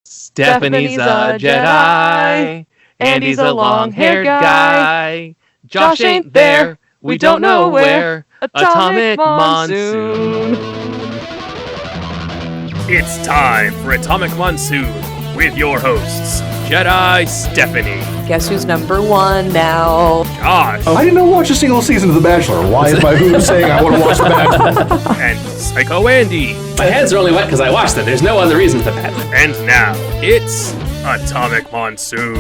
Stephanie's a Jedi. Andy's a long-haired guy. Josh ain't there. We don't know where. Atomic Monsoon. It's time for Atomic Monsoon with your hosts, Jedi Stephanie. Guess who's number one now? Josh. I didn't watch a single season of The Bachelor. Why is my who saying I want to watch The Bachelor? And Psycho Andy. My hands are only wet because I watched it. There's no other reason for that. And now, it's Atomic Monsoon.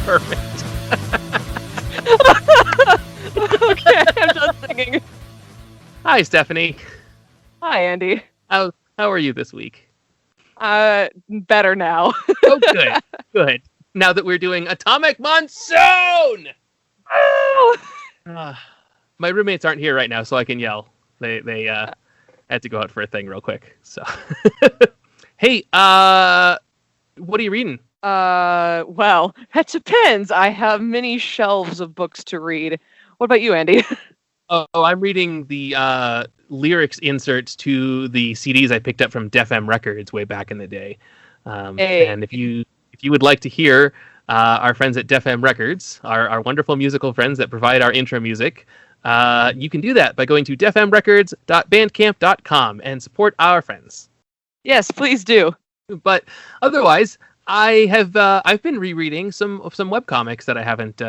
Perfect. Okay, I'm done singing. Hi, Stephanie. Hi, Andy. How are you this week? Better now. Oh, good. Good. Now that we're doing Atomic Monsoon! Oh! My roommates aren't here right now, so I can yell. They had to go out for a thing real quick. So, hey, what are you reading? Well, that depends. I have many shelves of books to read. What about you, Andy? Oh, I'm reading the lyrics inserts to the CDs I picked up from Def M Records way back in the day. Hey. And if you would like to hear our friends at Def M Records, our wonderful musical friends that provide our intro music, you can do that by going to defmrecords.bandcamp.com and support our friends. Yes, please do. But otherwise, I've been rereading some webcomics that I haven't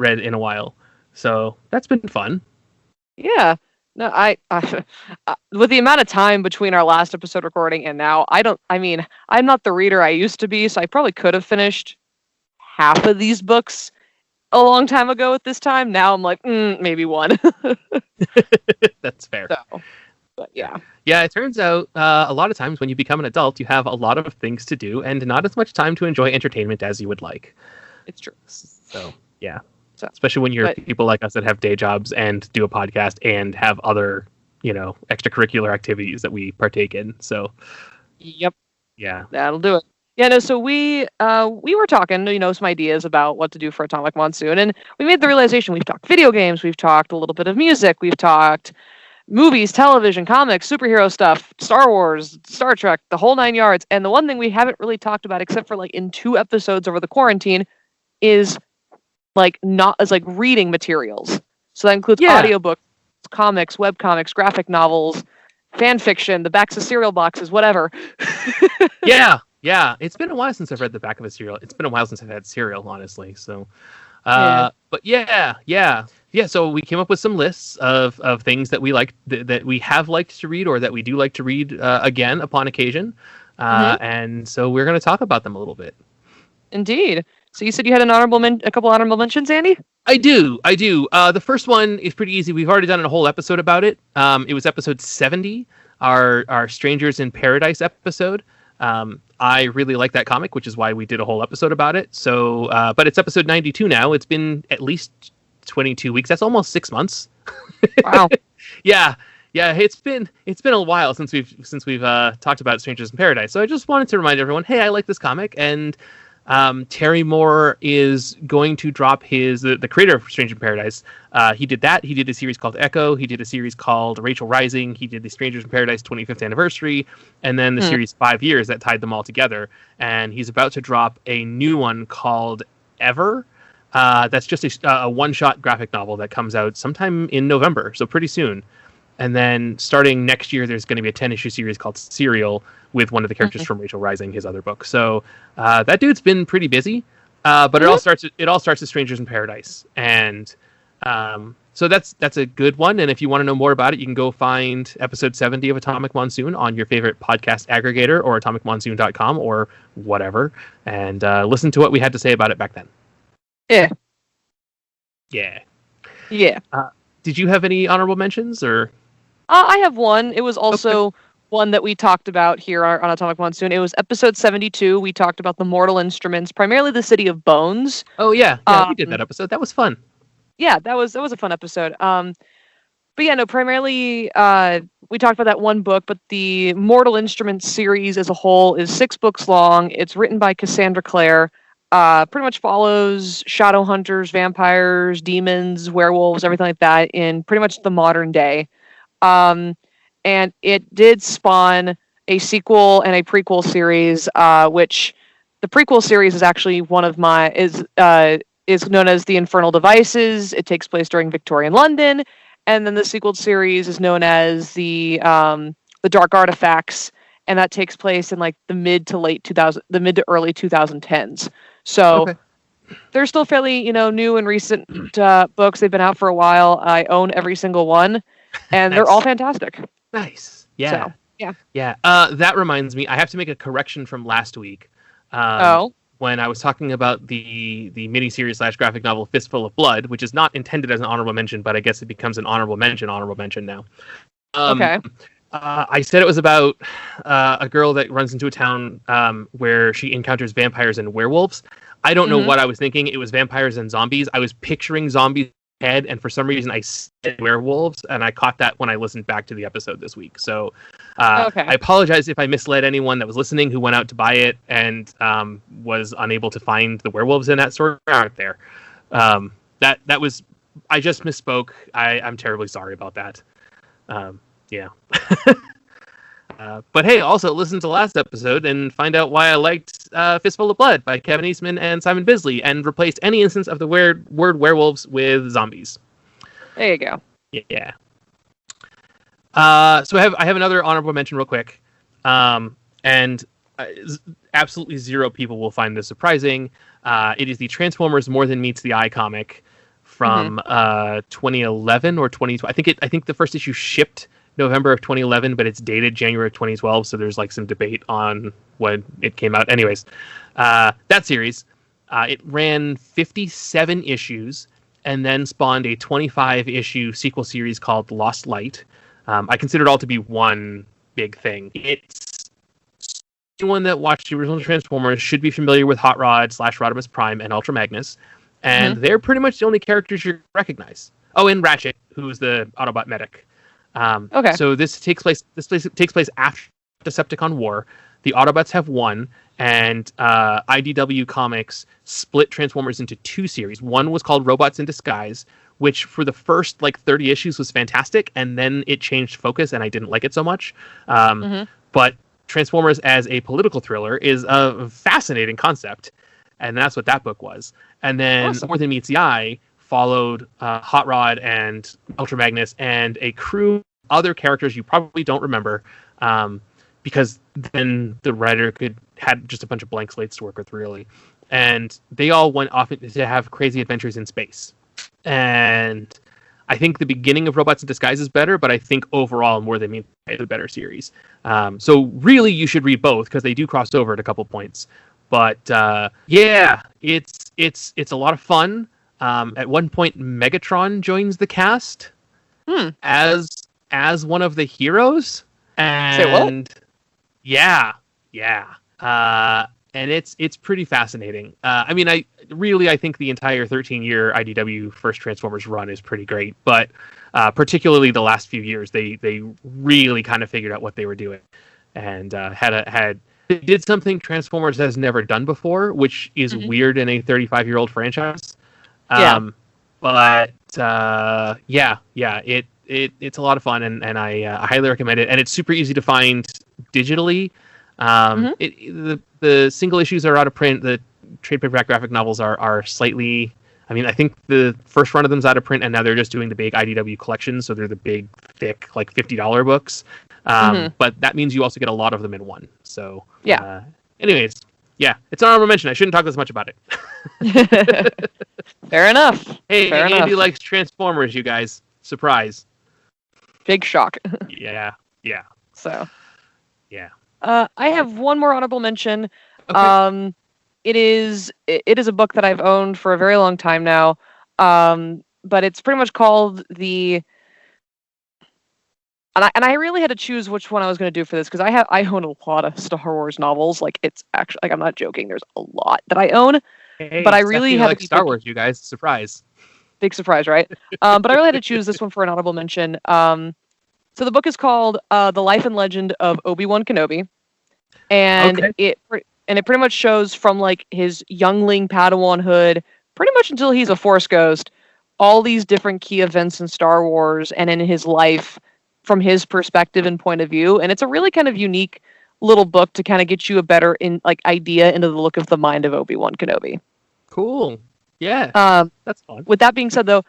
read in a while. So that's been fun. Yeah. No, I with the amount of time between our last episode recording and now, I'm not the reader I used to be, so I probably could have finished half of these books a long time ago at this time. Now I'm like, maybe one. That's fair. So, but yeah. Yeah, it turns out a lot of times when you become an adult, you have a lot of things to do and not as much time to enjoy entertainment as you would like. It's true. So, yeah. So, especially when you're people like us that have day jobs and do a podcast and have other, extracurricular activities that we partake in. So, yep. Yeah. That'll do it. Yeah, no, so we were talking, some ideas about what to do for Atomic Monsoon, and we made the realization we've talked video games, we've talked a little bit of music, we've talked movies, television, comics, superhero stuff, Star Wars, Star Trek, the whole 9 yards, and the one thing we haven't really talked about, except for in 2 episodes over the quarantine, is reading materials. So that includes audiobooks, comics, webcomics, graphic novels, fan fiction, the backs of cereal boxes, whatever. Yeah. It's been a while since I've read the back of a cereal. It's been a while since I've had cereal, honestly. So, but yeah. So we came up with some lists of things that we like, that we have liked to read, or that we do like to read again upon occasion. And so we're going to talk about them a little bit. Indeed. So you said you had a couple honorable mentions, Andy? I do. The first one is pretty easy. We've already done a whole episode about it. It was episode 70, our Strangers in Paradise episode. I really like that comic, which is why we did a whole episode about it. So, but it's episode 92 now. It's been at least 22 weeks. That's almost 6 months. Wow. Yeah. It's been a while since we've talked about Strangers in Paradise. So I just wanted to remind everyone, hey, I like this comic, and Terry Moore is going to drop the creator of Stranger in Paradise. He did that. He did a series called Echo. He did a series called Rachel Rising. He did the Strangers in Paradise 25th anniversary, and then the series 5 years that tied them all together. And he's about to drop a new one called Ever. That's just a one-shot graphic novel that comes out sometime in November, so pretty soon. And then starting next year, there's going to be a 10-issue series called Serial with one of the characters from Rachel Rising, his other book. So that dude's been pretty busy, but it all starts with Strangers in Paradise, and so that's a good one. And if you want to know more about it, you can go find episode 70 of Atomic Monsoon on your favorite podcast aggregator or atomicmonsoon.com or whatever, and listen to what we had to say about it back then. Yeah. Did you have any honorable mentions, or? I have one. It was also one that we talked about here on Atomic Monsoon. It was episode 72. We talked about the mortal instruments, primarily the City of Bones. Oh yeah, we did that episode. That was fun. Yeah, that was a fun episode. But yeah, no, primarily we talked about that one book, but the Mortal Instruments series as a whole is 6 books long. It's written by Cassandra Clare. pretty much follows shadow hunters, vampires, demons, werewolves, everything like that in pretty much the modern day. And it did spawn a sequel and a prequel series, which the prequel series is actually one of my is known as The Infernal Devices. It takes place during Victorian London, and then the sequel series is known as the Dark Artifacts, and that takes place in like the mid to early 2010s. So they're still fairly, new and recent books. They've been out for a while. I own every single one, and they're all fantastic. Nice. Yeah. So, yeah. Yeah. That reminds me, I have to make a correction from last week. When I was talking about the miniseries / graphic novel Fistful of Blood, which is not intended as an honorable mention, but I guess it becomes an honorable mention now. Okay. I said it was about a girl that runs into a town where she encounters vampires and werewolves. I don't know what I was thinking. It was vampires and zombies. I was picturing zombies in my head, and for some reason I said werewolves, and I caught that when I listened back to the episode this week. So I apologize if I misled anyone that was listening who went out to buy it and was unable to find the werewolves in that story. Aren't there? That was, I just misspoke. I'm terribly sorry about that. Yeah. But hey, also listen to last episode and find out why I liked Fistful of Blood by Kevin Eastman and Simon Bisley and replaced any instance of the word werewolves with zombies. There you go. Yeah. So I have another honorable mention real quick. And absolutely zero people will find this surprising. It is the Transformers More Than Meets the Eye comic from 2011 or 2012. I think the first issue shipped November of 2011, but it's dated January of 2012, so there's like some debate on when it came out. Anyways, that series, it ran 57 issues and then spawned a 25-issue sequel series called Lost Light. I consider it all to be one big thing. It's anyone that watched the original Transformers should be familiar with Hot Rod / Rodimus Prime and Ultra Magnus, and they're pretty much the only characters you recognize. Oh, and Ratchet, who's the Autobot medic. So this takes place after Decepticon War. The Autobots have won, and IDW Comics split Transformers into two series. One was called Robots in Disguise, which for the first 30 issues was fantastic, and then it changed focus, and I didn't like it so much. But Transformers as a political thriller is a fascinating concept, and that's what that book was. And then More Than Meets the Eye followed Hot Rod and Ultra Magnus and a crew of other characters you probably don't remember, because then the writer had just a bunch of blank slates to work with, really. And they all went off to have crazy adventures in space. And I think the beginning of Robots in Disguise is better, but I think overall More Than Meets the Eye is a better series. So really you should read both, because they do cross over at a couple points. But yeah, it's a lot of fun. At one point, Megatron joins the cast as one of the heroes. And say what? Yeah. And it's pretty fascinating. I mean, I think the entire 13-year IDW first Transformers run is pretty great, but particularly the last few years, they really kind of figured out what they were doing, and they did something Transformers has never done before, which is weird in a 35-year-old franchise. But it's a lot of fun, and I highly recommend it. And it's super easy to find digitally. The single issues are out of print. The trade paperback graphic novels are slightly. I mean, I think the first run of them's out of print, and now they're just doing the big IDW collection, so they're the big, thick, $50 books. But that means you also get a lot of them in one. So anyways, it's an honorable mention. I shouldn't talk this much about it. Fair enough. Hey, Andy likes Transformers, you guys. Surprise. Big shock. Yeah. So. Yeah. I have one more honorable mention. Okay. It is a book that I've owned for a very long time now. But it's pretty much called the. And I really had to choose which one I was going to do for this, because I own a lot of Star Wars novels. It's actually, I'm not joking. There's a lot that I own. Hey, but I really had to Star Wars, you guys. Surprise. Big surprise, right? But I really had to choose this one for an honorable mention. So the book is called The Life and Legend of Obi-Wan Kenobi. And And it pretty much shows from like his youngling Padawanhood, pretty much until he's a Force ghost, all these different key events in Star Wars and in his life from his perspective and point of view. And it's a really kind of unique little book to kind of get you a better idea into the look of the mind of Obi-Wan Kenobi. Cool. Yeah. That's fun. With that being said, though,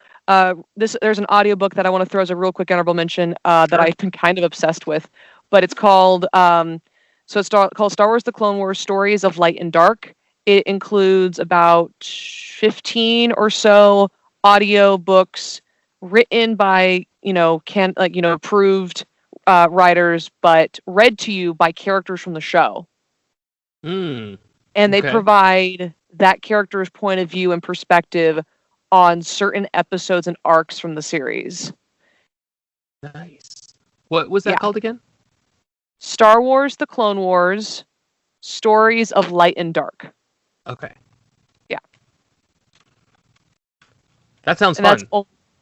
there's an audiobook that I want to throw as a real quick honorable mention that I've been kind of obsessed with, but it's called called Star Wars: The Clone Wars: Stories of Light and Dark. It includes about 15 or so audio books written by approved writers, but read to you by characters from the show. And they provide that character's point of view and perspective on certain episodes and arcs from the series. Nice. What was that called again? Star Wars: The Clone Wars: Stories of Light and Dark. Okay. Yeah. That sounds fun.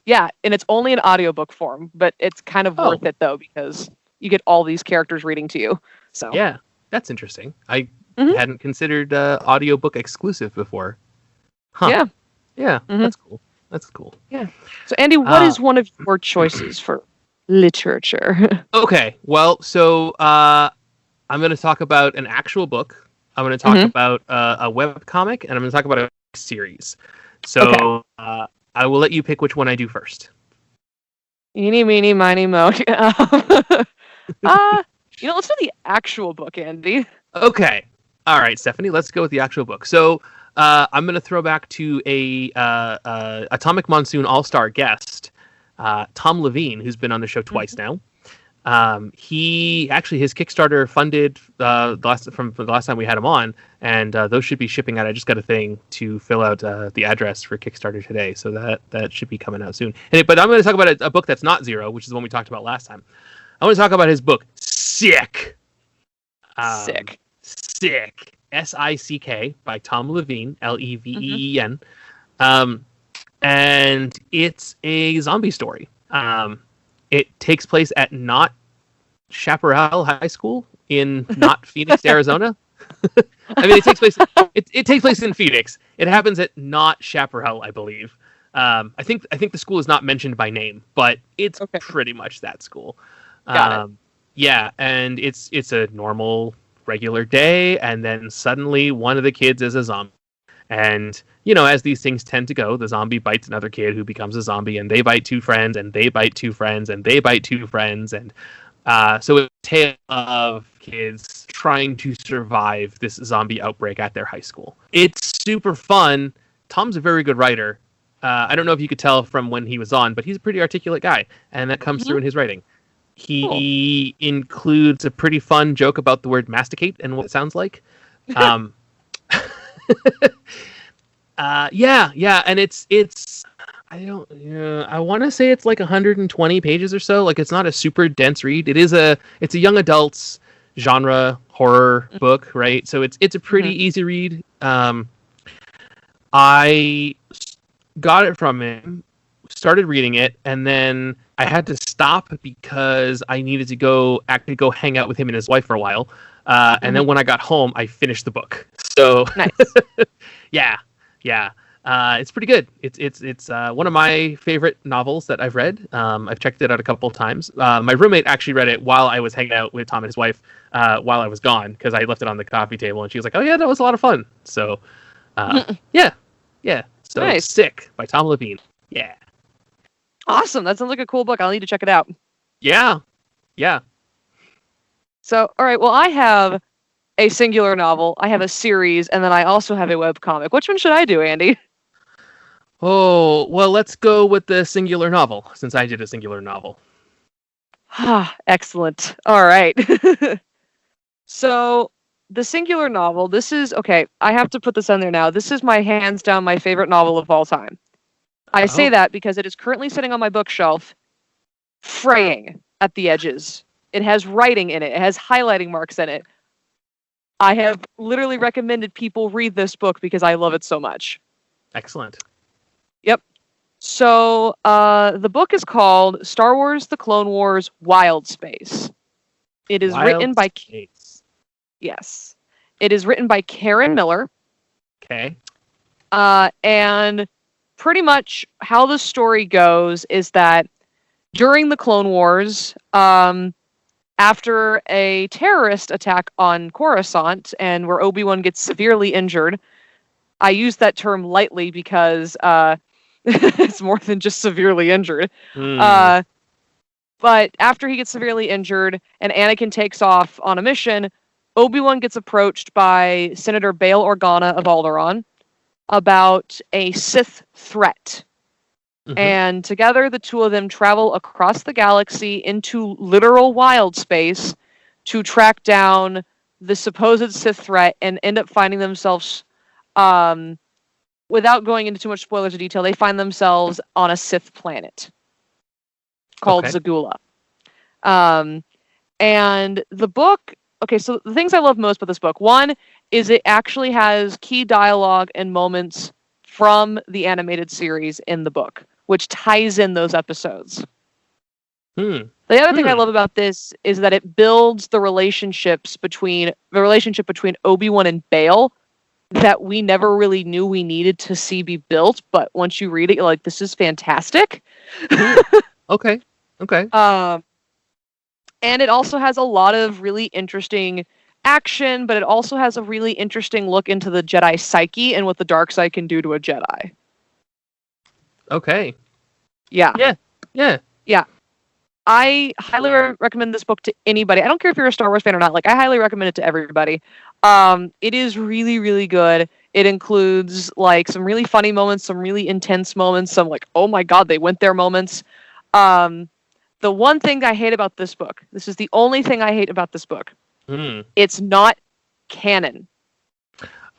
And it's only in audiobook form, but it's kind of worth it though, because you get all these characters reading to you. So yeah, that's interesting. I hadn't considered audiobook exclusive before. Huh. Yeah. That's cool. Yeah. So Andy, what is one of your choices for literature? Okay. Well, so I'm going to talk about an actual book. I'm going to talk about a webcomic, and I'm going to talk about a series. So I will let you pick which one I do first. Eeny, meeny, miny, moe. Let's do the actual book, Andy. Okay. All right, Stephanie, let's go with the actual book. So I'm going to throw back to a Atomic Monsoon All-Star guest, Tom Leveen, who's been on the show twice now. His Kickstarter funded the last time we had him on, and those should be shipping out. I just got a thing to fill out the address for Kickstarter today, so that should be coming out soon. But I'm going to talk about a book that's not Zero, which is the one we talked about last time. I want to talk about his book, Sick. Sick. Sick by Tom Leveen, Leveen. And it's a zombie story. It takes place at not Chaparral High School in not Phoenix, Arizona. I mean, it takes place in Phoenix. It happens at not Chaparral, I believe. I think the school is not mentioned by name, but it's pretty much that school. Got it. Yeah, and it's a normal, regular day, and then suddenly one of the kids is a zombie. And, as these things tend to go, the zombie bites another kid who becomes a zombie, and they bite two friends, and they bite two friends, and they bite two friends. And so it's a tale of kids trying to survive this zombie outbreak at their high school. It's super fun. Tom's a very good writer. I don't know if you could tell from when he was on, but he's a pretty articulate guy, and that comes through in his writing. He includes a pretty fun joke about the word masticate and what it sounds like. And it's I want to say it's like 120 pages or so. Like, it's not a super dense read. It's a young adults genre horror book, right? So it's a pretty easy read. I got it from him, started reading it, and then I had to stop because I needed to go hang out with him and his wife for a while. And then when I got home, I finished the book. So nice. yeah. It's pretty good. It's one of my favorite novels that I've read. I've checked it out a couple of times. My roommate actually read it while I was hanging out with Tom and his wife while I was gone, because I left it on the coffee table, and she was like, "Oh yeah, that was a lot of fun." So yeah. So nice. Sick by Tom Leveen. Yeah. Awesome. That sounds like a cool book. I'll need to check it out. Yeah. So, all right. Well, I have a singular novel, I have a series, and then I also have a webcomic. Which one should I do, Andy? Oh, well, let's go with the singular novel, since I did a singular novel. Excellent. All right. So, the singular novel, this is, okay, I have to put this on there now. This is hands down my favorite novel of all time. I say that because it is currently sitting on my bookshelf, fraying at the edges. It has writing in it. It has highlighting marks in it. I have literally recommended people read this book because I love it so much. Excellent. Yep. So the book is called Star Wars: The Clone Wars: Wild Space. It is written by... Space. Yes. It is written by Karen Miller. Okay. And pretty much how the story goes is that during the Clone Wars, after a terrorist attack on Coruscant, and where Obi-Wan gets severely injured, I use that term lightly because it's more than just severely injured. But after he gets severely injured and Anakin takes off on a mission, Obi-Wan gets approached by Senator Bail Organa of Alderaan about a Sith threat. And together the two of them travel across the galaxy into literal wild space to track down the supposed Sith threat and end up finding themselves, without going into too much spoilers or detail, they find themselves on a Sith planet called Zagula. And the book, so the things I love most about this book, one is it actually has key dialogue and moments from the animated series in the book, which ties in those episodes. The other thing I love about this is that it builds the relationship between Obi-Wan and Bail that we never really knew we needed to see be built, but once you read it, you're like, this is fantastic. Okay. And it also has a lot of really interesting action, but it also has a really interesting look into the Jedi psyche and what the dark side can do to a Jedi. Okay. Yeah. Yeah. I highly recommend this book to anybody. I don't care if you're a Star Wars fan or not. Like, I highly recommend it to everybody. It is really, really good. It includes like some really funny moments, some really intense moments, some like, oh my god, they went there moments. The one thing I hate about this book, this is the only thing I hate about this book. It's not canon.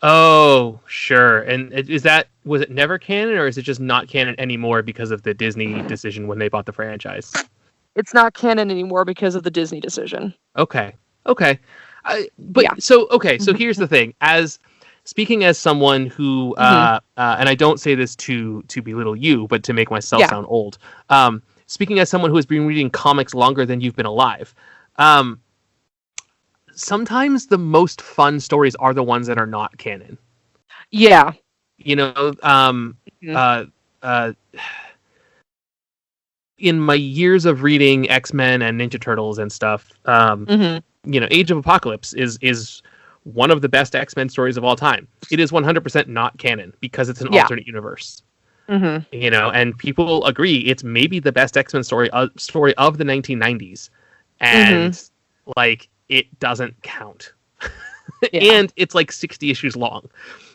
Oh, sure. And was it never canon, or is it just not canon anymore because of the Disney decision when they bought the franchise? It's not canon anymore because of the Disney decision. Okay. So here's the thing. Speaking as someone who, and I don't say this to belittle you, but to make myself sound old. Speaking as someone who has been reading comics longer than you've been alive, sometimes the most fun stories are the ones that are not canon. Yeah. In my years of reading X-Men and Ninja Turtles and stuff, Age of Apocalypse is one of the best X-Men stories of all time. It is 100% not canon because it's an alternate universe. And people agree it's maybe the best X-Men story of the 1990s, and like it doesn't count. And it's like 60 issues long.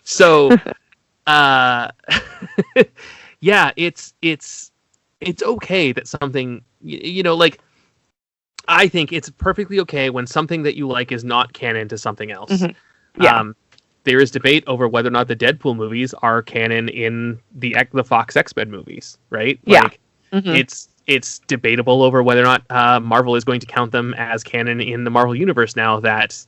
So it's okay that something, like, I think it's perfectly okay when something that you like is not canon to something else. There is debate over whether or not the Deadpool movies are canon in the Fox X-Men movies, right? It's debatable over whether or not Marvel is going to count them as canon in the Marvel universe now that,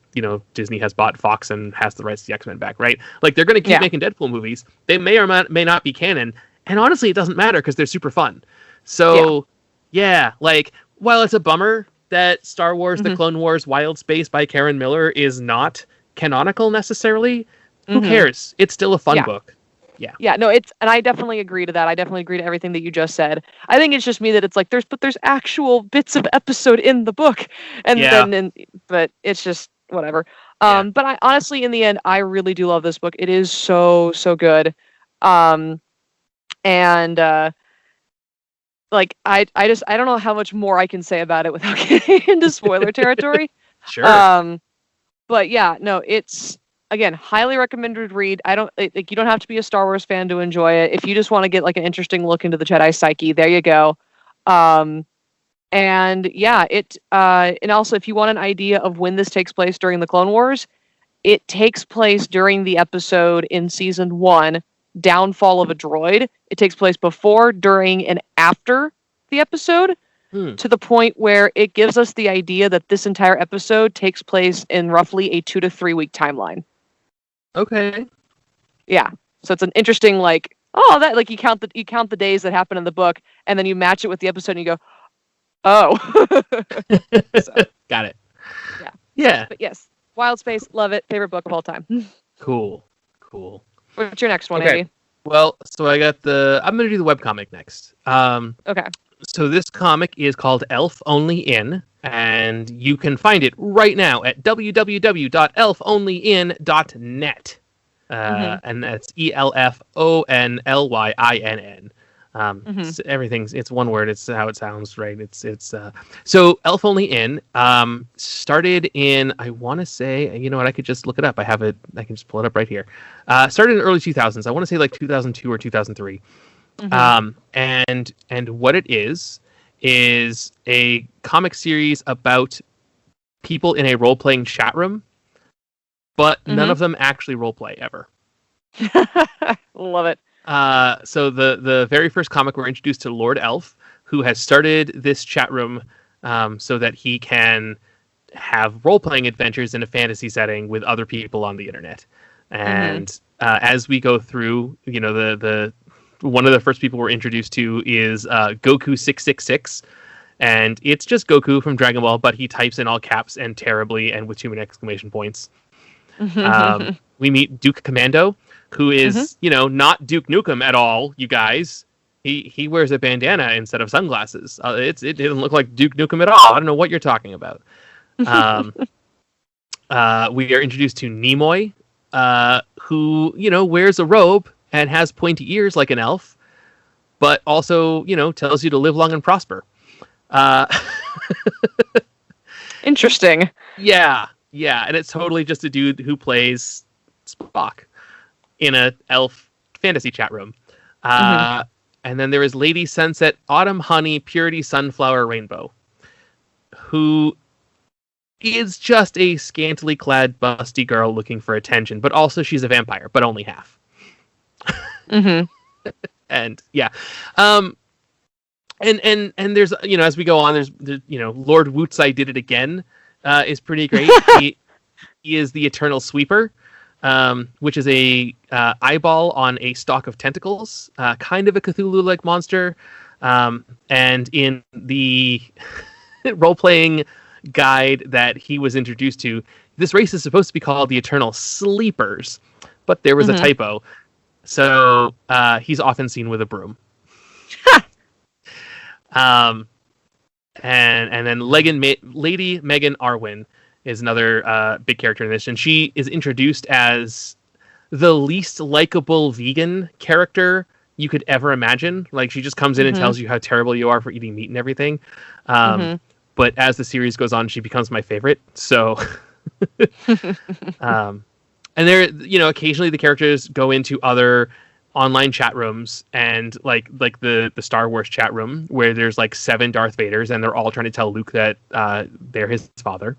Disney has bought Fox and has the rights to the X-Men back, right? Like, they're going to keep making Deadpool movies. They may or may not be canon, and honestly, it doesn't matter because they're super fun. So, like, while it's a bummer that Star Wars The Clone Wars Wild Space by Karen Miller is not canonical necessarily, who cares? It's still a fun book. No, and I definitely agree to that. I definitely agree to everything that you just said. I think it's just me that it's like there's actual bits of episode in the book, but it's just whatever. But I honestly, in the end, I really do love this book. It is so good, and like I don't know how much more I can say about it without getting into spoiler territory. Sure. But yeah, no, it's, again, highly recommended read. You don't have to be a Star Wars fan to enjoy it. If you just want to get like an interesting look into the Jedi psyche, there you go. And also if you want an idea of when this takes place during the Clone Wars, it takes place during the episode in season 1, Downfall of a Droid. It takes place before, during, and after the episode. To the point where it gives us the idea that this entire episode takes place in roughly a 2 to 3 week timeline. Okay. Yeah. So it's an interesting, like, that, like, you count the days that happen in the book, and then you match it with the episode, and you go, oh. Got it. Yeah. Yeah. But yes, Wild Space, love it. Favorite book of all time. Cool. What's your next one, Okay. Andy? Well, so I'm going to do the webcomic next. Okay. So this comic is called Elf Only In, and you can find it right now at www.elfonlyin.net. And that's ELFONLYINN. It's one word. It's how it sounds, right? So Elf Only In started in, I want to say, you know what? I could just look it up. I have it. I can just pull it up right here. Started in the early 2000s. I want to say like 2002 or 2003. And what it is a comic series about people in a role-playing chat room, but none of them actually role-play ever. Love it. So the very first comic, we're introduced to Lord Elf, who has started this chat room so that he can have role-playing adventures in a fantasy setting with other people on the internet. And as we go through, you know, the one of the first people we're introduced to is Goku 666, and it's just Goku from Dragon Ball, but he types in all caps and terribly and with too many exclamation points. We meet Duke Commando, who is, you know, not Duke Nukem at all, you guys. He wears a bandana instead of sunglasses. It didn't look like Duke Nukem at all. I don't know what you're talking about. We are introduced to Nimoy, who, you know, wears a robe and has pointy ears like an elf, but also, you know, tells you to live long and prosper. Interesting. Yeah, and it's totally just a dude who plays Spock in a elf fantasy chat room. And then there is Lady Sunset, Autumn Honey, Purity Sunflower Rainbow, who is just a scantily clad busty girl looking for attention, but also she's a vampire, but only half. And yeah, and there's, you know, as we go on, there's you know, Lord Wootsai did it again, is pretty great. He is the Eternal Sweeper, which is a eyeball on a stalk of tentacles, kind of a Cthulhu-like monster. And in the role-playing guide that he was introduced to, this race is supposed to be called the Eternal Sleepers, but there was a typo. So he's often seen with a broom. And then Lady Megan Arwen is another big character in this, and she is introduced as the least likable vegan character you could ever imagine. Like, she just comes in and tells you how terrible you are for eating meat and everything. But as the series goes on, she becomes my favorite. So, and there, you know, occasionally the characters go into other online chat rooms, and like the Star Wars chat room where there's like 7 Darth Vaders, and they're all trying to tell Luke that they're his father.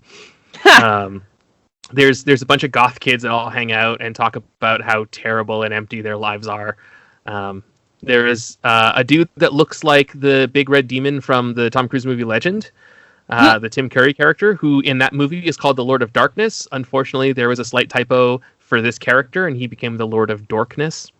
There's a bunch of goth kids that all hang out and talk about how terrible and empty their lives are. There is a dude that looks like the big red demon from the Tom Cruise movie Legend, the Tim Curry character, who in that movie is called the Lord of Darkness. Unfortunately, there was a slight typo for this character, and he became the Lord of Dorkness.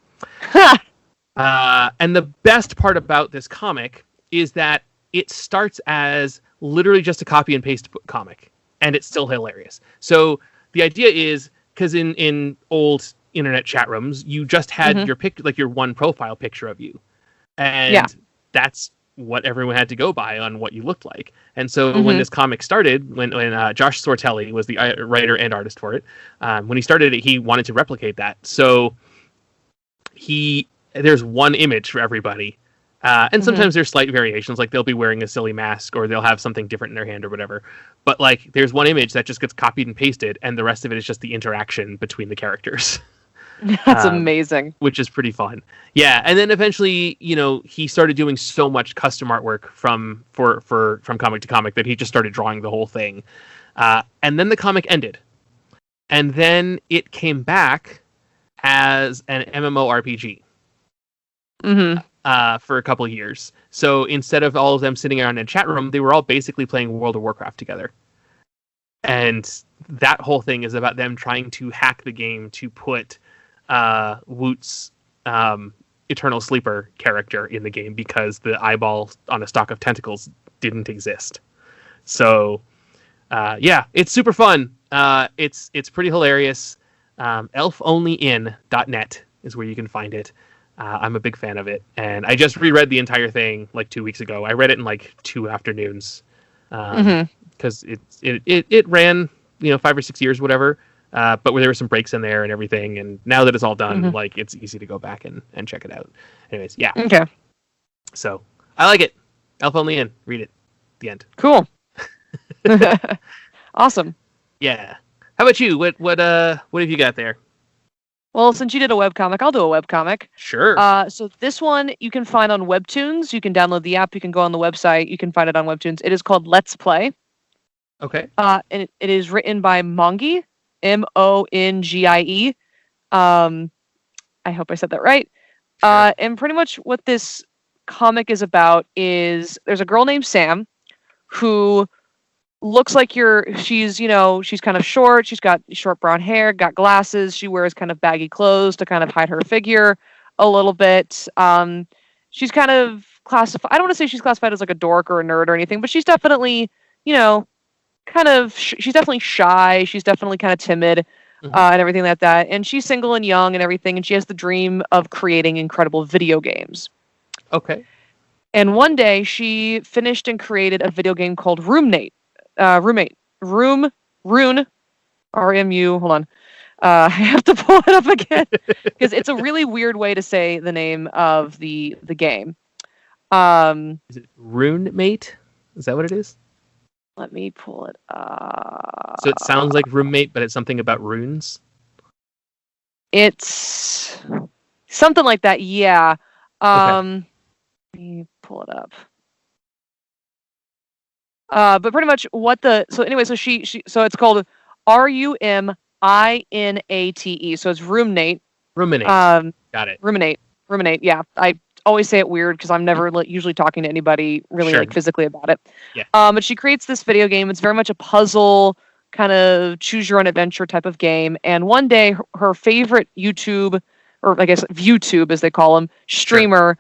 And the best part about this comic is that it starts as literally just a copy and paste comic, and it's still hilarious. So the idea is, because in old internet chat rooms, you just had your picture, like your one profile picture of you, and that's what everyone had to go by on what you looked like. And so when this comic started, when Josh Sortelli was the writer and artist for it, when he started it, he wanted to replicate that. So there's one image for everybody. And sometimes there's slight variations, like they'll be wearing a silly mask or they'll have something different in their hand or whatever. But like, there's one image that just gets copied and pasted, and the rest of it is just the interaction between the characters. That's amazing. Which is pretty fun. Yeah, and then eventually, you know, he started doing so much custom artwork from comic to comic that he just started drawing the whole thing. And then the comic ended. And then it came back as an MMORPG. For a couple of years. So instead of all of them sitting around in a chat room, they were all basically playing World of Warcraft together. And that whole thing is about them trying to hack the game to put Woot's Eternal Sleeper character in the game, because the eyeball on a stalk of tentacles didn't exist. So yeah, it's super fun. It's pretty hilarious. elfonlyin.net is where you can find it. I'm a big fan of it, and I just reread the entire thing like 2 weeks ago. I read it in like 2 afternoons because it ran 5 or 6 years, whatever. But where there were some breaks in there and everything, and now that it's all done, like it's easy to go back and check it out. Anyways, yeah. Okay. So I like it. Elf Only In. Read it. The end. Cool. Awesome. Yeah. How about you? What have you got there? Well, since you did a webcomic, I'll do a webcomic. Sure. So this one you can find on Webtoons. You can download the app. You can go on the website. You can find it on Webtoons. It is called Let's Play. Okay. And it is written by Mongie, Mongie. I hope I said that right. Sure. And pretty much what this comic is about is there's a girl named Sam who looks like she's kind of short. She's got short brown hair, got glasses. She wears kind of baggy clothes to kind of hide her figure a little bit. She's kind of classified. I don't want to say she's classified as like a dork or a nerd or anything, but she's definitely, she's definitely shy. She's definitely kind of timid and everything like that. And she's single and young and everything. And she has the dream of creating incredible video games. Okay. And one day she finished and created a video game called Roommate. Rune. Hold on. I have to pull it up again because it's a really weird way to say the name of the game. Is it Roommate? Is that what it is? Let me pull it up. So it sounds like roommate, but it's something about runes. It's something like that. Yeah. Okay. Let me pull it up. But pretty much so it's called Ruminate. So it's Roommate. Ruminate. Got it. Ruminate. Yeah. I always say it weird because I'm never usually talking to anybody really Sure. like physically about it. Yeah. But she creates this video game. It's very much a puzzle kind of choose your own adventure type of game. And one day her favorite YouTube, or I guess ViewTube as they call them, streamer,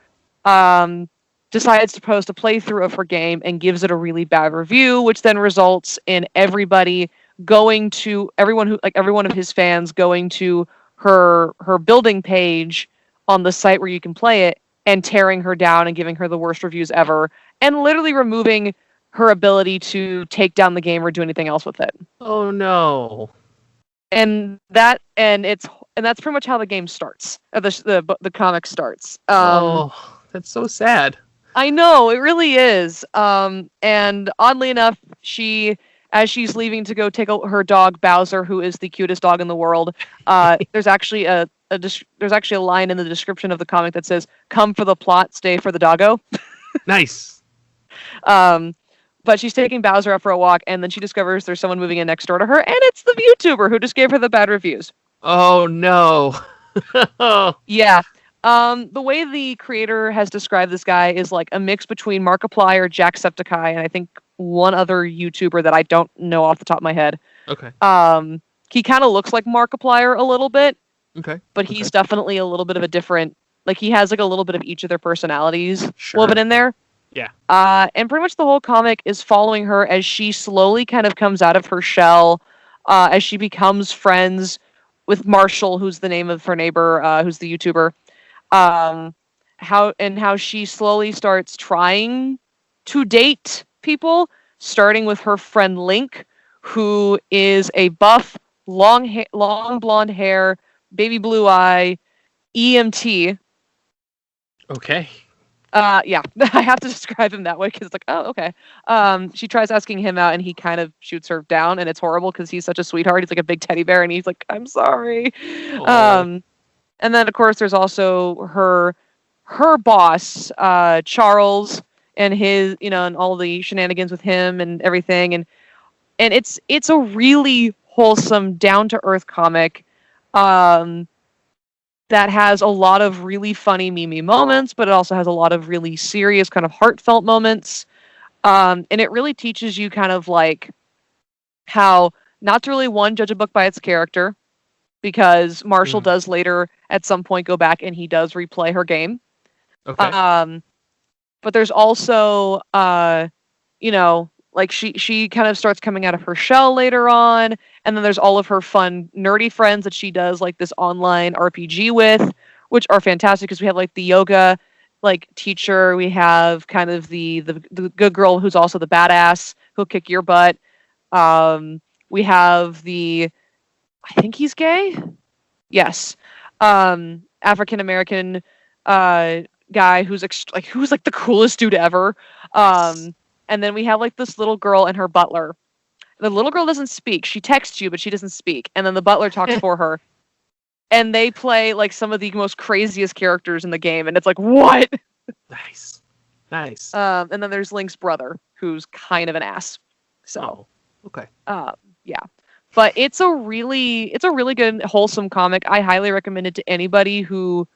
decides to post a playthrough of her game and gives it a really bad review, which then results in everyone of his fans going to her building page on the site where you can play it and tearing her down and giving her the worst reviews ever and literally removing her ability to take down the game or do anything else with it. Oh no. And that's pretty much how the game starts. The comic starts. That's so sad. I know, it really is. And oddly enough, as she's leaving to go take her dog Bowser, who is the cutest dog in the world, there's actually a line in the description of the comic that says, "Come for the plot, stay for the doggo." Nice. But she's taking Bowser out for a walk, and then she discovers there's someone moving in next door to her, and it's the VTuber who just gave her the bad reviews. Oh no. Yeah. The way the creator has described this guy is like a mix between Markiplier, Jacksepticeye, and I think one other YouTuber that I don't know off the top of my head. Okay. He kind of looks like Markiplier a little bit. Okay. But he's definitely a little bit of a different, like he has like a little bit of each of their personalities Sure. woven in there. Yeah. And pretty much the whole comic is following her as she slowly kind of comes out of her shell, as she becomes friends with Marshall, who's the name of her neighbor, who's the YouTuber. How she slowly starts trying to date people, starting with her friend Link, who is a buff, long blonde hair, baby blue eye, EMT. Okay. Yeah, I have to describe him that way because it's like, oh, okay. She tries asking him out, and he kind of shoots her down, and it's horrible because he's such a sweetheart. He's like a big teddy bear, and he's like, I'm sorry. Oh. And then, of course, there's also her boss, Charles, and his, and all the shenanigans with him and everything. And it's a really wholesome, down-to-earth comic that has a lot of really funny, meme moments, but it also has a lot of really serious, kind of heartfelt moments. And it really teaches you kind of like how not to really, judge a book by its character, because Marshall does later at some point go back and he does replay her game. Okay. But there's also, Like she kind of starts coming out of her shell later on, and then there's all of her fun nerdy friends that she does like this online RPG with, which are fantastic because we have like the yoga like teacher, we have kind of the good girl who's also the badass who'll kick your butt. We have I think he's gay. Yes. African American guy who's like the coolest dude ever. And then we have like this little girl and her butler. The little girl doesn't speak. She texts you, but she doesn't speak. And then the butler talks for her. And they play like some of the most craziest characters in the game. And it's like, what? Nice. And then there's Link's brother, who's kind of an ass. So, okay. Yeah. But it's a really good, wholesome comic. I highly recommend it to anybody who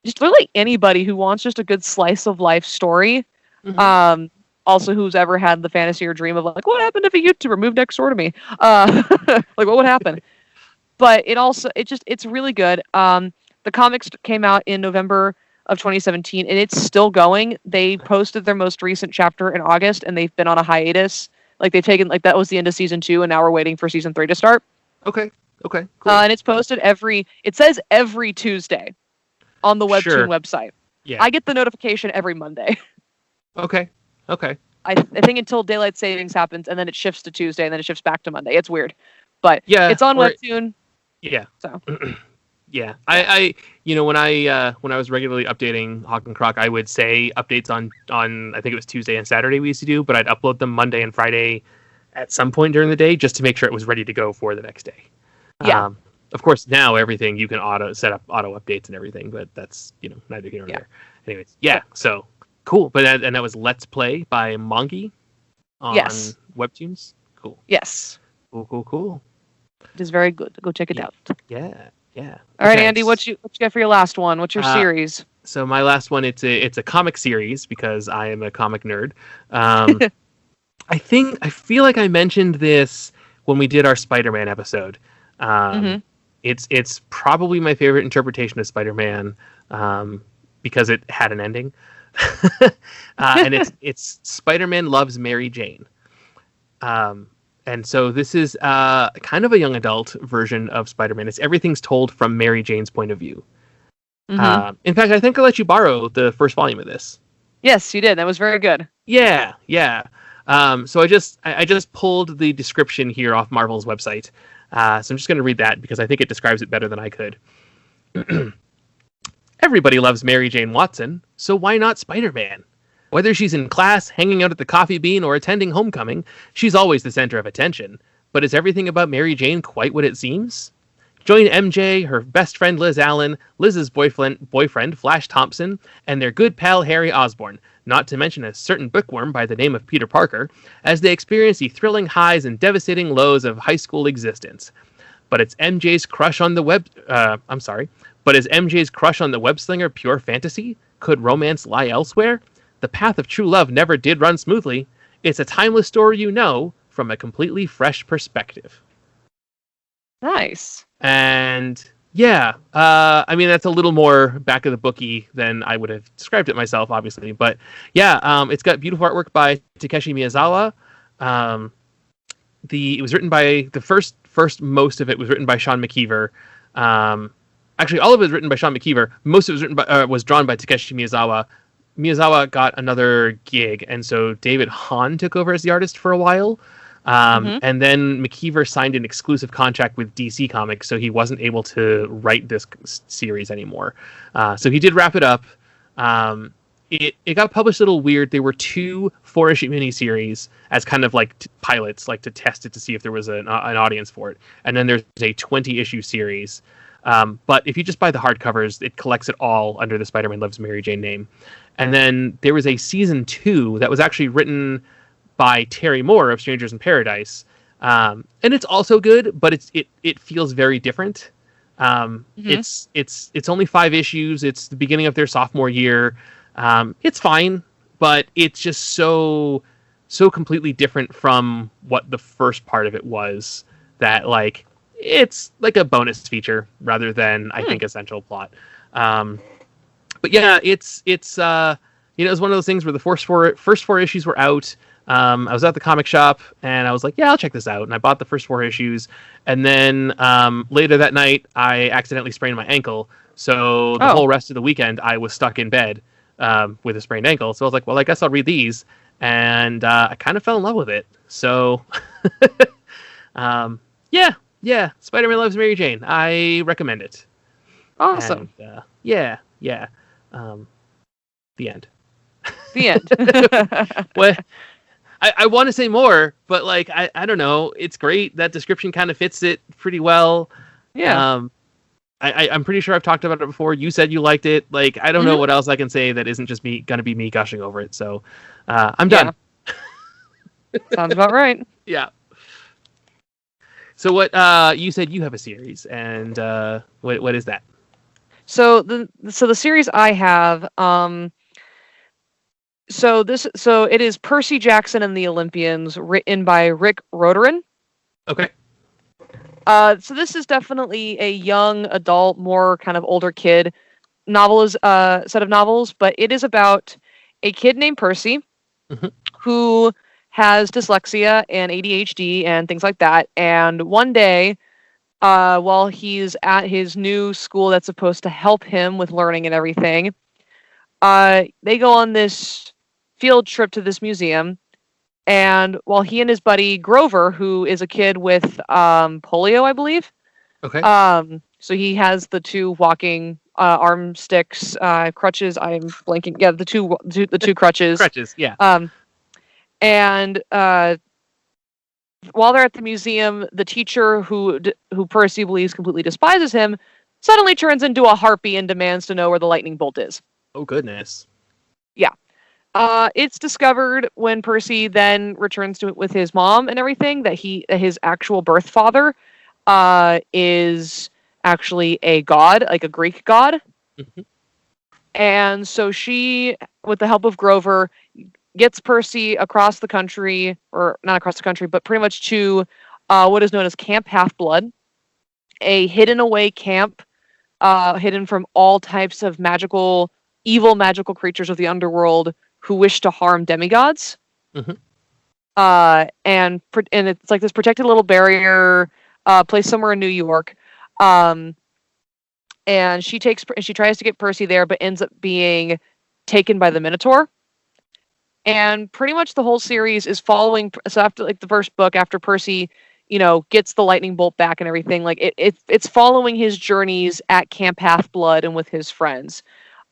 wants just a good slice of life story. Mm-hmm. Also, who's ever had the fantasy or dream of like, what happened if a YouTuber moved next door to me? Like, what would happen? But it's really good. The comics came out in November of 2017, and it's still going. They posted their most recent chapter in August, and they've been on a hiatus. Like they've taken that was the end of season 2, and now we're waiting for season 3 to start. Okay, cool. And it's posted every Tuesday on the Webtoon website. Yeah. I get the notification every Monday. Okay. I think until daylight savings happens, and then it shifts to Tuesday, and then it shifts back to Monday. It's weird, but it's on Webtoon. Yeah. So. Yeah, I when I was regularly updating Hawk and Croc, I would say updates on I think it was Tuesday and Saturday we used to do, but I'd upload them Monday and Friday at some point during the day just to make sure it was ready to go for the next day. Yeah. Of course, now everything you can set up auto updates and everything, but that's neither here nor there. Anyways, so cool. But that was Let's Play by Mongie on Webtoons. Cool. Yes. Cool. It is very good. Go check it out. Yeah. All right, Andy, what you got for your last one? What's your series? So my last one, it's a comic series because I am a comic nerd. I feel like I mentioned this when we did our Spider-Man episode. It's probably my favorite interpretation of Spider-Man because it had an ending, and it's Spider-Man Loves Mary Jane. And so this is kind of a young adult version of Spider-Man. Everything's told from Mary Jane's point of view. Mm-hmm. In fact, I think I let you borrow the first volume of this. Yes, you did. That was very good. Yeah. So I just pulled the description here off Marvel's website. So I'm just going to read that because I think it describes it better than I could. Everybody loves Mary Jane Watson, so why not Spider-Man? Whether she's in class, hanging out at the Coffee Bean, or attending homecoming, she's always the center of attention. But is everything about Mary Jane quite what it seems? Join MJ, her best friend Liz Allen, Liz's boyfriend Flash Thompson, and their good pal Harry Osborn, not to mention a certain bookworm by the name of Peter Parker, as they experience the thrilling highs and devastating lows of high school existence. But is MJ's crush on the web-slinger pure fantasy? Could romance lie elsewhere? The path of true love never did run smoothly. It's a timeless story from a completely fresh perspective. Nice. And that's a little more back of the booky than I would have described it myself, obviously. But it's got beautiful artwork by Takeshi Miyazawa. It was written by most of it was written by Sean McKeever. Actually, all of it was written by Sean McKeever. Most of it was drawn by Takeshi Miyazawa. Miyazawa got another gig, and so David Hahn took over as the artist for a while. And then McKeever signed an exclusive contract with DC Comics, so he wasn't able to write this series anymore. So he did wrap it up. It got published a little weird. There were 2 4-issue miniseries as kind of like pilots, like to test it to see if there was an audience for it. And then there's a 20-issue series. But if you just buy the hardcovers, it collects it all under the Spider-Man Loves Mary Jane name. And then there was a season 2 that was actually written by Terry Moore of Strangers in Paradise. And it's also good, but it feels very different. It's only 5 issues. It's the beginning of their sophomore year. It's fine, but it's just so completely different from what the first part of it was that it's like a bonus feature rather than I think essential plot. But yeah, it's it was one of those things where the first four issues were out. I was at the comic shop and I was like, yeah, I'll check this out. And I bought the first 4 issues. And then later that night, I accidentally sprained my ankle. So the whole rest of the weekend, I was stuck in bed with a sprained ankle. So I was like, well, I guess I'll read these. And I kind of fell in love with it. So yeah, Spider-Man Loves Mary Jane. I recommend it. Awesome. And, yeah. The end. The end. Well, I want to say more, but like I don't know. It's great. That description kind of fits it pretty well. Yeah. I'm pretty sure I've talked about it before. You said you liked it. Like I don't know what else I can say that isn't just gonna be me gushing over it. So I'm done. Sounds about right. Yeah. So what you said you have a series, and what is that? So the series I have, so it is Percy Jackson and the Olympians, written by Rick Roderin. Okay. So this is definitely a young adult, more kind of older kid set of novels, but it is about a kid named Percy who has dyslexia and ADHD and things like that. And one day, while he's at his new school that's supposed to help him with learning and everything, they go on this field trip to this museum. And while he and his buddy Grover, who is a kid with polio, I believe. Okay. So he has the 2 walking arm sticks, crutches. I'm blanking. Yeah, the two crutches. Crutches. Yeah. And while they're at the museum, the teacher who Percy believes completely despises him suddenly turns into a harpy and demands to know where the lightning bolt is. Oh goodness. Yeah. It's discovered when Percy then returns to it with his mom and everything that his actual birth father is actually a god, like a Greek god. And so she, with the help of Grover, gets Percy across the country, or not across the country, but pretty much to what is known as Camp Half-Blood, a hidden away camp, hidden from all types of evil magical creatures of the underworld who wish to harm demigods. And it's like this protected little barrier, placed somewhere in New York. And she tries to get Percy there, but ends up being taken by the Minotaur. And pretty much the whole series is following. So after like the first book, after Percy, gets the lightning bolt back and everything, like it's following his journeys at Camp Half-Blood and with his friends.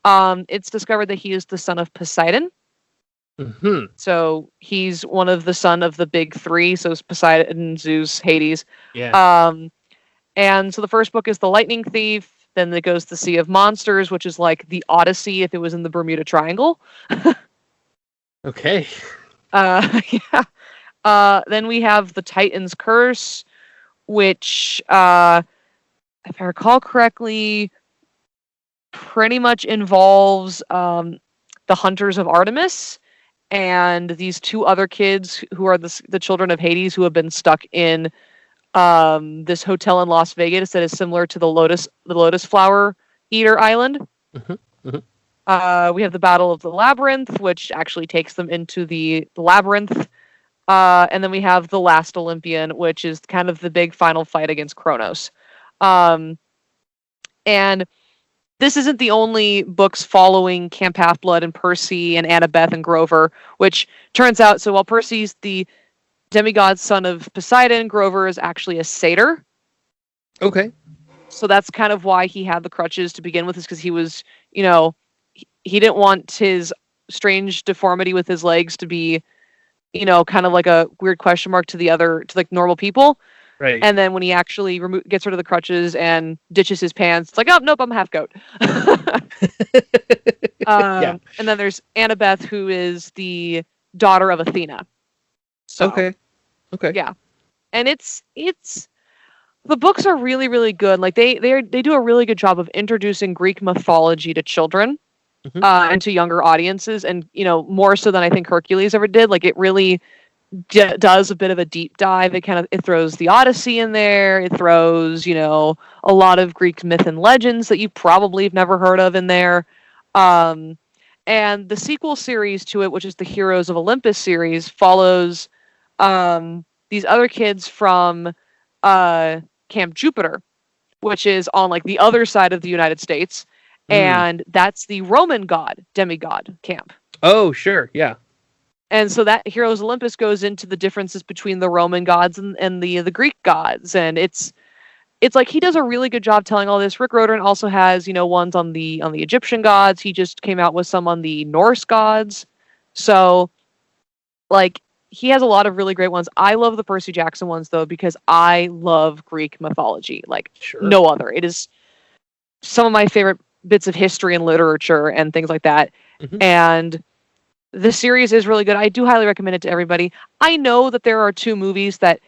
It's discovered that he is the son of Poseidon. So he's one of the son of the big 3. So it's Poseidon, Zeus, Hades. Yeah. And so the first book is The Lightning Thief. Then it goes to Sea of Monsters, which is like the Odyssey if it was in the Bermuda Triangle. Okay. Yeah. Then we have The Titan's Curse, which, if I recall correctly, pretty much involves the Hunters of Artemis and these 2 other kids who are the children of Hades, who have been stuck in this hotel in Las Vegas that is similar to the Lotus Flower Eater Island. We have the Battle of the Labyrinth, which actually takes them into the labyrinth. And then we have The Last Olympian, which is kind of the big final fight against Kronos. And this isn't the only books following Camp Half-Blood and Percy and Annabeth and Grover, which turns out, so while Percy's the demigod son of Poseidon, Grover is actually a satyr. Okay. So that's kind of why he had the crutches to begin with, is because he was, he didn't want his strange deformity with his legs to be, kind of like a weird question mark to like normal people. Right. And then when he actually gets rid of the crutches and ditches his pants, it's like, oh, nope, I'm a half goat. Yeah. And then there's Annabeth, who is the daughter of Athena. So, Okay. Yeah. And it's the books are really, really good. Like they do a really good job of introducing Greek mythology to children and to younger audiences, and more so than I think Hercules ever did. Like it really does a bit of a deep dive. It throws the Odyssey in there. It throws a lot of Greek myth and legends that you probably have never heard of in there. And And the sequel series to it, which is the Heroes of Olympus series, follows these other kids from Camp Jupiter, which is on like the other side of the United States, and that's the Roman demigod camp. Oh, sure, yeah. And so that Heroes Olympus goes into the differences between the Roman gods and the Greek gods, and it's like he does a really good job telling all this. Rick Roden also has, ones on the Egyptian gods. He just came out with some on the Norse gods. So, like, he has a lot of really great ones. I love the Percy Jackson ones though, because I love Greek mythology like no other. It is some of my favorite bits of history and literature and things like that. And the series is really good. I do highly recommend it to everybody. I know that there are 2 movies that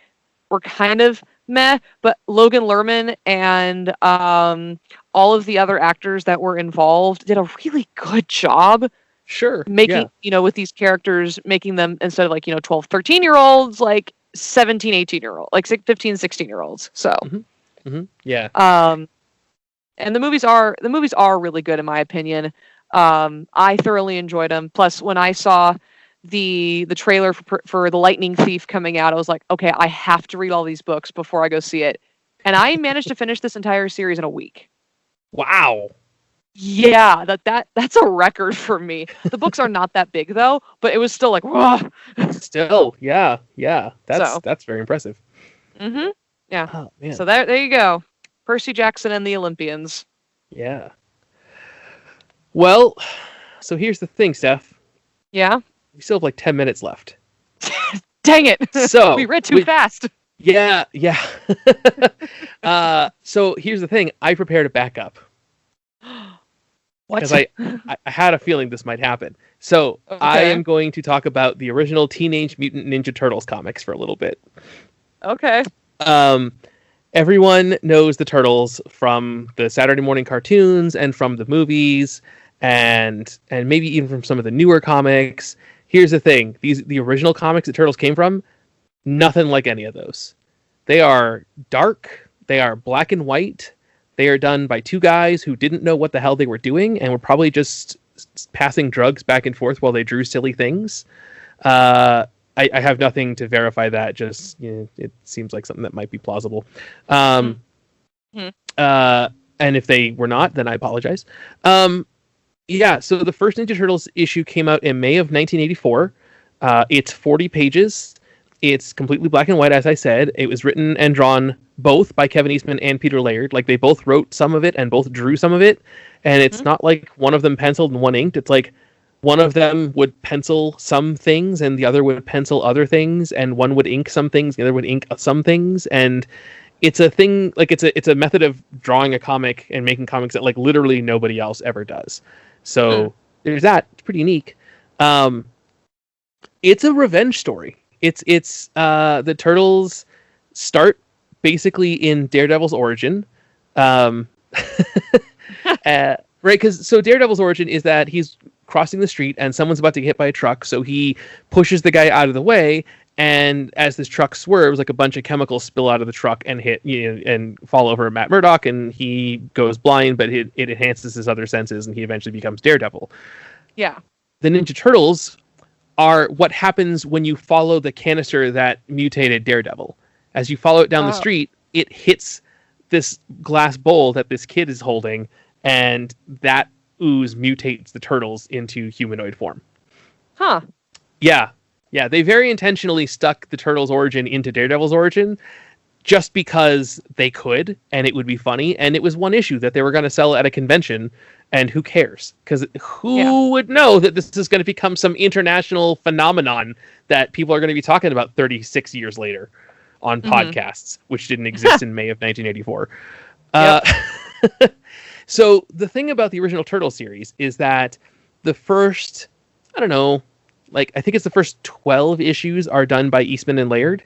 were kind of meh, but Logan Lerman and all of the other actors that were involved did a really good job. Making, with these characters, making them, instead of like, 12, 13-year-olds, like 17, 18-year-olds, like 15, 16-year-olds. So, yeah. And the movies are really good in my opinion. I thoroughly enjoyed them. Plus, when I saw the trailer for The Lightning Thief coming out, I was like, okay, I have to read all these books before I go see it. And I managed to finish this entire series in a week. Wow. Yeah, that's a record for me. The books are not that big though, but it was still like, whoa. Still, yeah. That's very impressive. Yeah. Oh, man. So there you go. Percy Jackson and the Olympians. Yeah. Well, so here's the thing, Steph. Yeah? We still have like 10 minutes left. Dang it. So we read too fast. Yeah. So here's the thing. I prepared a backup. What? Because I had a feeling this might happen. So I am going to talk about the original Teenage Mutant Ninja Turtles comics for a little bit. Okay. Everyone knows the Turtles from the Saturday morning cartoons and from the movies and maybe even from some of the newer comics. Here's the thing. The original comics that Turtles came from, nothing like any of those. They are dark. They are black and white. They are done by 2 guys who didn't know what the hell they were doing and were probably just passing drugs back and forth while they drew silly things. I have nothing to verify that. Just it seems like something that might be plausible. And if they were not, then I apologize. Yeah. So the first Ninja Turtles issue came out in May of 1984. It's 40 pages. It's completely black and white, as I said. It was written and drawn both by Kevin Eastman and Peter Laird. Like, they both wrote some of it and both drew some of it. And it's not like one of them penciled and one inked. It's like one of them would pencil some things and the other would pencil other things. And one would ink some things, the other would ink some things. And it's a thing, like, it's a method of drawing a comic and making comics that, like, literally nobody else ever does. So there's that. It's pretty unique. It's a revenge story. It's the Turtles start basically in Daredevil's origin. Right, because so Daredevil's origin is that he's crossing the street and someone's about to get hit by a truck, so he pushes the guy out of the way, and as this truck swerves, like, a bunch of chemicals spill out of the truck and hit and fall over Matt Murdock, and he goes blind, but it enhances his other senses, and he eventually becomes Daredevil. Yeah. The Ninja Turtles are what happens when you follow the canister that mutated Daredevil. As you follow it down the street, it hits this glass bowl that this kid is holding, and that ooze mutates the Turtles into humanoid form. Huh. Yeah. Yeah, they very intentionally stuck the Turtles' origin into Daredevil's origin just because they could, and it would be funny, and it was one issue that they were going to sell at a convention, and who cares? Because who would know that this is going to become some international phenomenon that people are going to be talking about 36 years later on podcasts, which didn't exist in May of 1984. So the thing about the original Turtle series is that the first, I don't know, like, I think it's the first 12 issues are done by Eastman and Laird.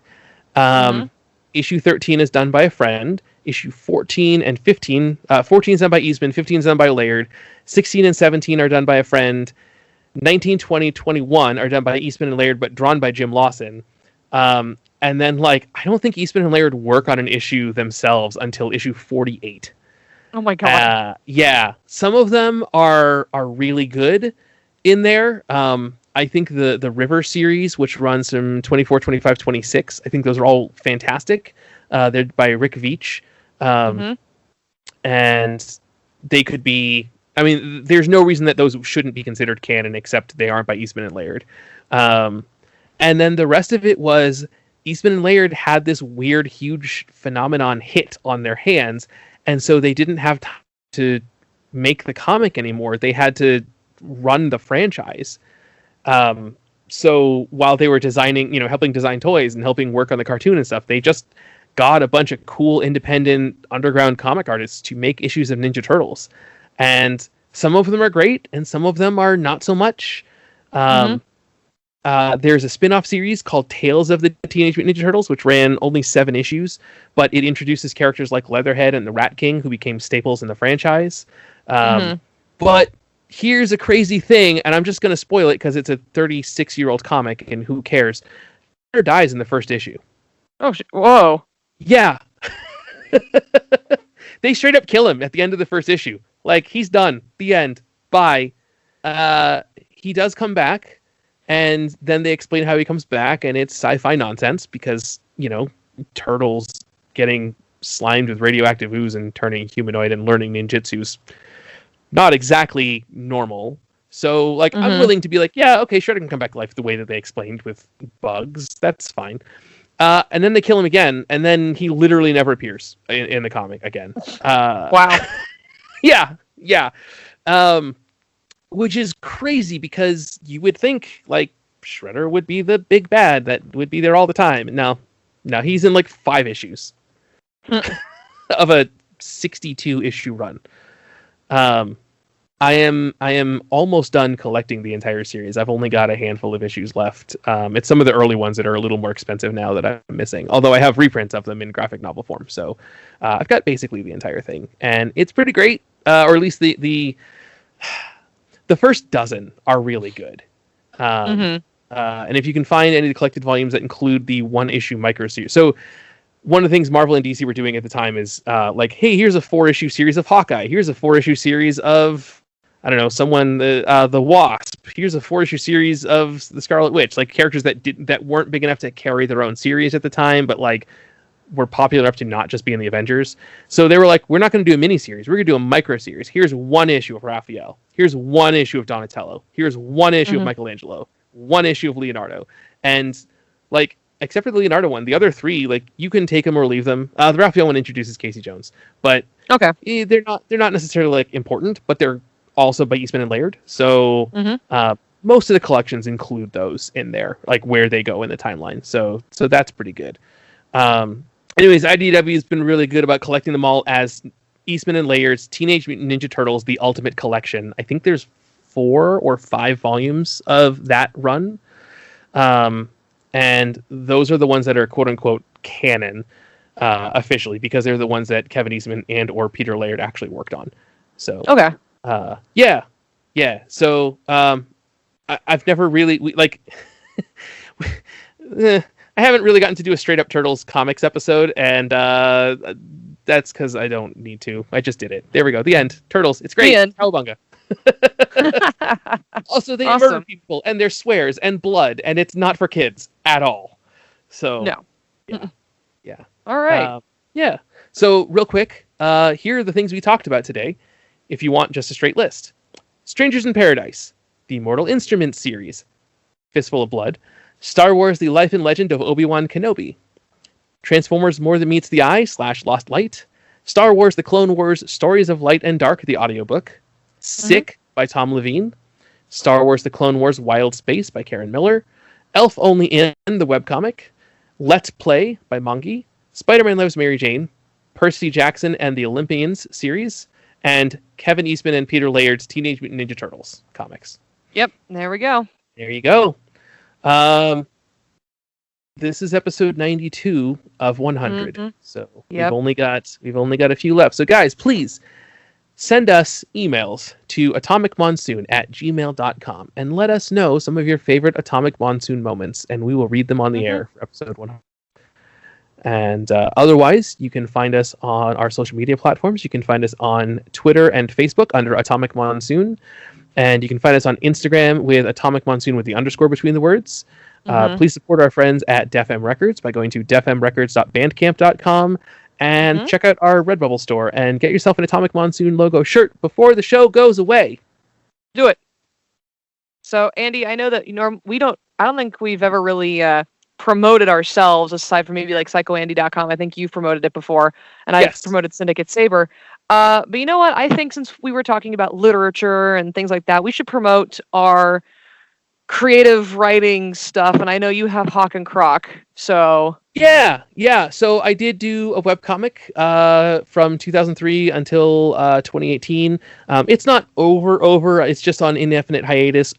Issue 13 is done by a friend. Issue 14 and 15, 14 is done by Eastman, 15 is done by Laird. 16 and 17 are done by a friend. 19, 20, 21 are done by Eastman and Laird, but drawn by Jim Lawson. And then, like, I don't think Eastman and Laird work on an issue themselves until issue 48. Oh my god. Yeah. Some of them are really good, in there. I think the River series, which runs from 24, 25, 26, I think those are all fantastic. They're by Rick Veitch. And they could be... I mean, there's no reason that those shouldn't be considered canon, except they aren't by Eastman and Laird. And then the rest of it was... Eastman and Laird had this weird, huge phenomenon hit on their hands, and so they didn't have time to make the comic anymore. They had to run the franchise. So while they were designing, helping design toys and helping work on the cartoon and stuff, they just got a bunch of cool, independent, underground comic artists to make issues of Ninja Turtles. And some of them are great, and some of them are not so much. There's a spin-off series called Tales of the Teenage Mutant Ninja Turtles, which ran only 7 issues, but it introduces characters like Leatherhead and the Rat King, who became staples in the franchise. But here's a crazy thing, and I'm just going to spoil it because it's a 36-year-old comic, and who cares? Peter dies in the first issue. Oh, whoa. Yeah. They straight up kill him at the end of the first issue. Like, he's done. The end. Bye. He does come back. And then they explain how he comes back, and it's sci-fi nonsense because, turtles getting slimed with radioactive ooze and turning humanoid and learning ninjutsu's not exactly normal. So, like, I'm willing to be like, yeah, okay, Shredder can come back to life the way that they explained with bugs. That's fine. And then they kill him again, and then he literally never appears in the comic again. Wow. Yeah. Which is crazy because you would think like Shredder would be the big bad that would be there all the time. No, he's in like 5 issues of a 62 issue run. I am almost done collecting the entire series. I've only got a handful of issues left. It's some of the early ones that are a little more expensive now that I'm missing. Although I have reprints of them in graphic novel form, so I've got basically the entire thing, and it's pretty great. Or at least the first dozen are really good. And if you can find any of the collected volumes that include the 1-issue micro series. So one of the things Marvel and DC were doing at the time is like, hey, here's a 4-issue series of Hawkeye. Here's a 4-issue series of, I don't know, the Wasp. Here's a 4-issue series of the Scarlet Witch. Like characters that weren't big enough to carry their own series at the time, but like were popular enough to not just be in the Avengers. So they were like, we're not going to do a mini-series. We're going to do a micro-series. Here's 1 issue of Raphael. Here's 1 issue of Donatello. Here's 1 issue of Michelangelo. 1 issue of Leonardo. And, like, except for the Leonardo one, the other 3, like, you can take them or leave them. The Raphael one introduces Casey Jones. But they're not necessarily, like, important, but they're also by Eastman and Laird. So most of the collections include those in there, like, where they go in the timeline. So that's pretty good. Anyways, IDW has been really good about collecting them all as Eastman and Laird's Teenage Mutant Ninja Turtles: The Ultimate Collection. I think there's 4 or 5 volumes of that run. And those are the ones that are quote-unquote canon officially, because they're the ones that Kevin Eastman and or Peter Laird actually worked on. So yeah. So I've never really I haven't really gotten to do a straight up Turtles comics episode, and that's because I don't need to. I just did it. There we go. The end. Turtles. It's great. Cowabunga. Also, they murder people, and there's swears and blood, and it's not for kids at all. So no. Yeah. All right. Yeah. So real quick, here are the things we talked about today. If you want just a straight list: Strangers in Paradise, the Mortal Instruments series, Fistful of Blood, Star Wars: The Life and Legend of Obi-Wan Kenobi, Transformers: More Than Meets the Eye / Lost Light, Star Wars: The Clone Wars Stories of Light and Dark, the audiobook, Sick by Tom Leveen, Star Wars: The Clone Wars Wild Space by Karen Miller, Elf Only In, the webcomic, Let's Play by Mongie, Spider-Man Loves Mary Jane, Percy Jackson and the Olympians series, and Kevin Eastman and Peter Laird's Teenage Mutant Ninja Turtles comics. Yep, there we go. There you go. This is episode 92 of 100. So we've only got a few left. So guys, please send us emails to atomicmonsoon@gmail.com and let us know some of your favorite Atomic Monsoon moments, and we will read them on the air for episode 100. And otherwise, you can find us on our social media platforms. You can find us on Twitter and Facebook under Atomic Monsoon. And you can find us on Instagram with Atomic Monsoon with the underscore between the words. Please support our friends at Def M Records by going to defmrecords.bandcamp.com and check out our Redbubble store and get yourself an Atomic Monsoon logo shirt before the show goes away. Do it. So, Andy, I know that I don't think we've ever really promoted ourselves aside from maybe like psychoandy.com. I think you've promoted it before, and I've promoted Syndicate Saber. But you know what? I think since we were talking about literature and things like that, we should promote our creative writing stuff. And I know you have Hawk and Croc, so... Yeah. So I did do a webcomic from 2003 until 2018. It's not over. It's just on indefinite hiatus,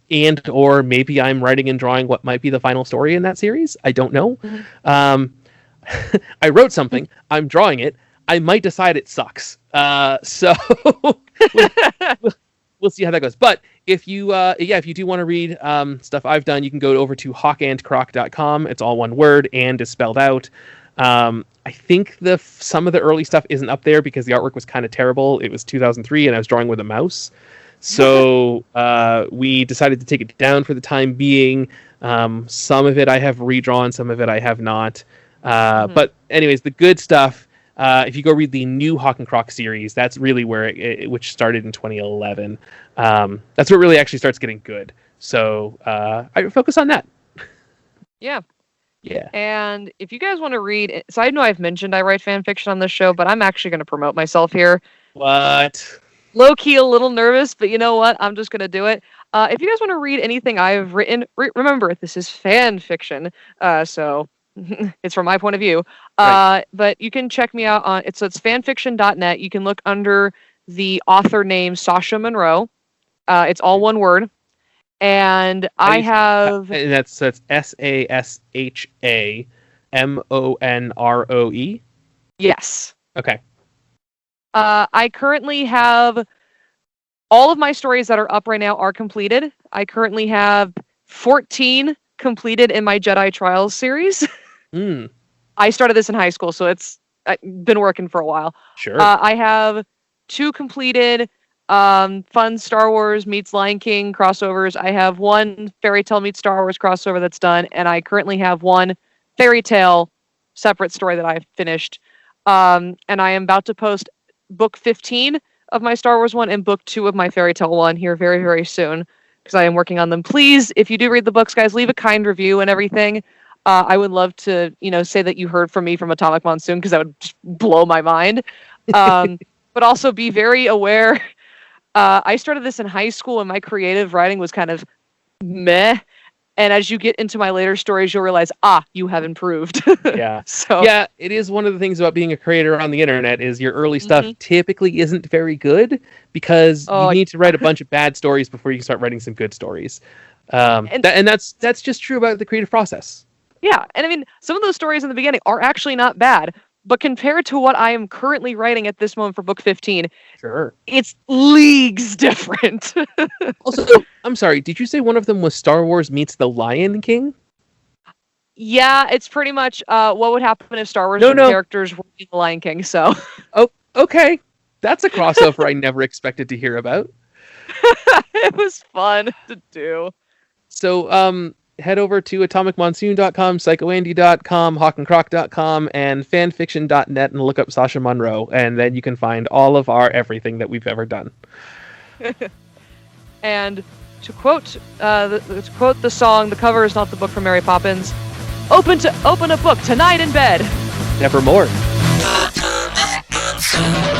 or maybe I'm writing and drawing what might be the final story in that series. I don't know. I wrote something. I'm drawing it. I might decide it sucks. So we'll see how that goes. But if you do want to read stuff I've done, you can go over to hawkandcroc.com. It's all one word, and is spelled out. I think some of the early stuff isn't up there because the artwork was kind of terrible. It was 2003, and I was drawing with a mouse. So we decided to take it down for the time being. Some of it I have redrawn, some of it I have not. But anyways, the good stuff, if you go read the new Hawk and Croc series, that's really where which started in 2011. That's where it really actually starts getting good. So I focus on that. Yeah. Yeah. And if you guys want to read, so I know I've mentioned I write fan fiction on this show, but I'm actually going to promote myself here. What? Low key, a little nervous, but you know what? I'm just going to do it. If you guys want to read anything I've written, remember, this is fan fiction. So it's from my point of view. Right. But you can check me out on it's fanfiction.net. You can look under the author name Sasha Monroe. It's all one word. And I have... And that's SASHAMONROE? Yes. Okay. I currently have... All of my stories that are up right now are completed. I currently have 14 completed in my Jedi Trials series. I started this in high school, so it's been working for a while. Sure. I have 2 completed fun Star Wars meets Lion King crossovers. I have 1 fairy tale meets Star Wars crossover that's done, and I currently have 1 fairy tale separate story that I've finished. And I am about to post book 15 of my Star Wars one and book 2 of my fairy tale one here very, very soon, because I am working on them. Please, if you do read the books, guys, leave a kind review and everything. I would love to, say that you heard from me from Atomic Monsoon, because that would just blow my mind. But also be very aware. I started this in high school, and my creative writing was kind of meh. And as you get into my later stories, you'll realize, you have improved. Yeah. So yeah, it is one of the things about being a creator on the internet is your early stuff typically isn't very good, because you need to write a bunch of bad stories before you can start writing some good stories. And that's just true about the creative process. Yeah, and I mean, some of those stories in the beginning are actually not bad, but compared to what I am currently writing at this moment for book 15, sure, it's leagues different. Also, I'm sorry, did you say one of them was Star Wars meets the Lion King? Yeah, it's pretty much what would happen if Star Wars characters were the Lion King, so... Oh, okay. That's a crossover I never expected to hear about. It was fun to do. So, head over to atomicmonsoon.com, psychoandy.com, hawkandcroc.com, and fanfiction.net and look up Sasha Monroe, and then you can find all of our everything that we've ever done. And to quote the song, the cover is not the book from Mary Poppins. Open a book tonight in bed. Nevermore. Atomic Monsoon.